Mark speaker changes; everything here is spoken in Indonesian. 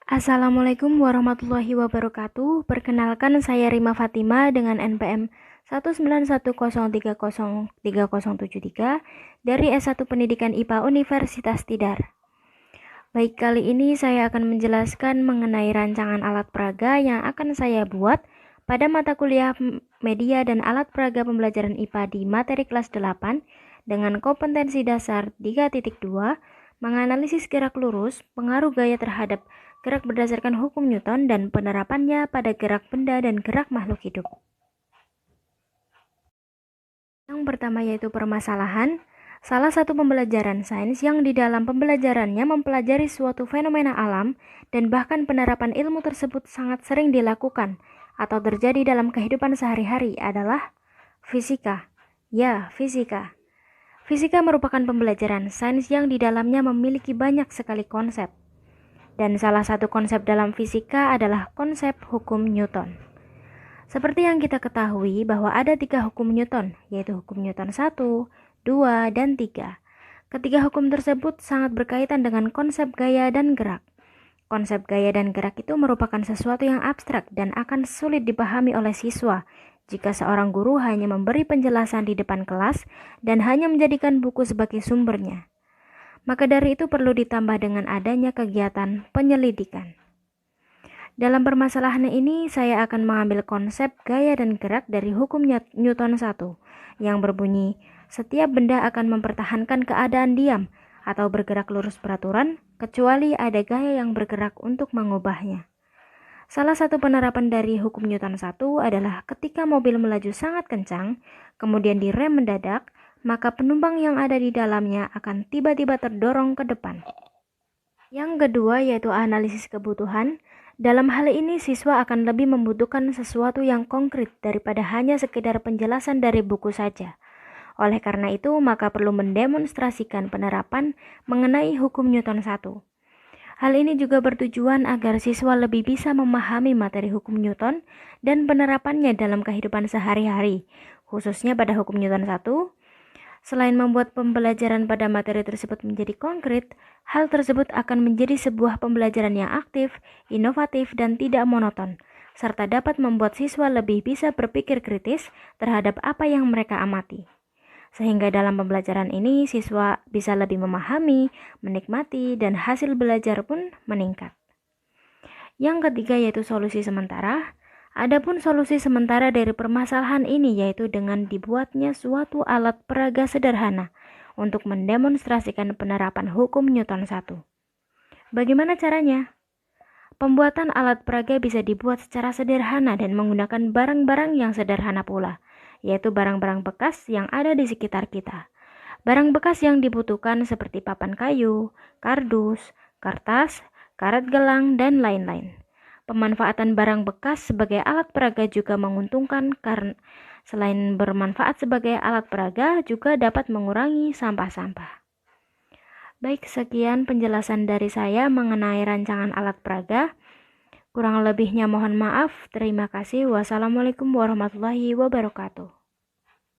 Speaker 1: Assalamualaikum warahmatullahi wabarakatuh. Perkenalkan saya Rima Fatima dengan NPM 19103030373 dari S1 Pendidikan IPA Universitas Tidar. Baik, kali ini saya akan menjelaskan mengenai rancangan alat peraga yang akan saya buat pada mata kuliah media dan alat peraga pembelajaran IPA di materi kelas 8 dengan kompetensi dasar 3.2, menganalisis gerak lurus, pengaruh gaya terhadap gerak berdasarkan hukum Newton dan penerapannya pada gerak benda dan gerak makhluk hidup. Yang pertama yaitu permasalahan. Salah satu pembelajaran sains yang di dalam pembelajarannya mempelajari suatu fenomena alam dan bahkan penerapan ilmu tersebut sangat sering dilakukan atau terjadi dalam kehidupan sehari-hari adalah fisika. Ya, fisika. Fisika merupakan pembelajaran sains yang di dalamnya memiliki banyak sekali konsep. Dan salah satu konsep dalam fisika adalah konsep hukum Newton. Seperti yang kita ketahui bahwa ada 3 hukum Newton, yaitu hukum Newton 1, 2, dan 3. Ketiga hukum tersebut sangat berkaitan dengan konsep gaya dan gerak. Konsep gaya dan gerak itu merupakan sesuatu yang abstrak dan akan sulit dipahami oleh siswa jika seorang guru hanya memberi penjelasan di depan kelas dan hanya menjadikan buku sebagai sumbernya. Maka dari itu perlu ditambah dengan adanya kegiatan penyelidikan. Dalam permasalahan ini saya akan mengambil konsep gaya dan gerak dari hukum Newton 1 yang berbunyi, setiap benda akan mempertahankan keadaan diam atau bergerak lurus peraturan kecuali ada gaya yang bergerak untuk mengubahnya. Salah satu penerapan dari hukum Newton 1 adalah ketika mobil melaju sangat kencang, kemudian direm mendadak, maka penumpang yang ada di dalamnya akan tiba-tiba terdorong ke depan. Yang kedua yaitu analisis kebutuhan. Dalam hal ini siswa akan lebih membutuhkan sesuatu yang konkret daripada hanya sekedar penjelasan dari buku saja. Oleh karena itu, maka perlu mendemonstrasikan penerapan mengenai hukum Newton 1. Hal ini juga bertujuan agar siswa lebih bisa memahami materi hukum Newton dan penerapannya dalam kehidupan sehari-hari, khususnya pada hukum Newton 1. Selain membuat pembelajaran pada materi tersebut menjadi konkret, hal tersebut akan menjadi sebuah pembelajaran yang aktif, inovatif, dan tidak monoton, serta dapat membuat siswa lebih bisa berpikir kritis terhadap apa yang mereka amati. Sehingga dalam pembelajaran ini, siswa bisa lebih memahami, menikmati, dan hasil belajar pun meningkat. Yang ketiga yaitu solusi sementara. Adapun solusi sementara dari permasalahan ini yaitu dengan dibuatnya suatu alat peraga sederhana untuk mendemonstrasikan penerapan hukum Newton 1. Bagaimana caranya? Pembuatan alat peraga bisa dibuat secara sederhana dan menggunakan barang-barang yang sederhana pula, yaitu barang-barang bekas yang ada di sekitar kita. Barang bekas yang dibutuhkan seperti papan kayu, kardus, kertas, karet gelang, dan lain-lain. Pemanfaatan barang bekas sebagai alat peraga juga menguntungkan karena selain bermanfaat sebagai alat peraga juga dapat mengurangi sampah-sampah. Baik, sekian penjelasan dari saya mengenai rancangan alat peraga. Kurang lebihnya mohon maaf. Terima kasih. Wassalamualaikum warahmatullahi wabarakatuh.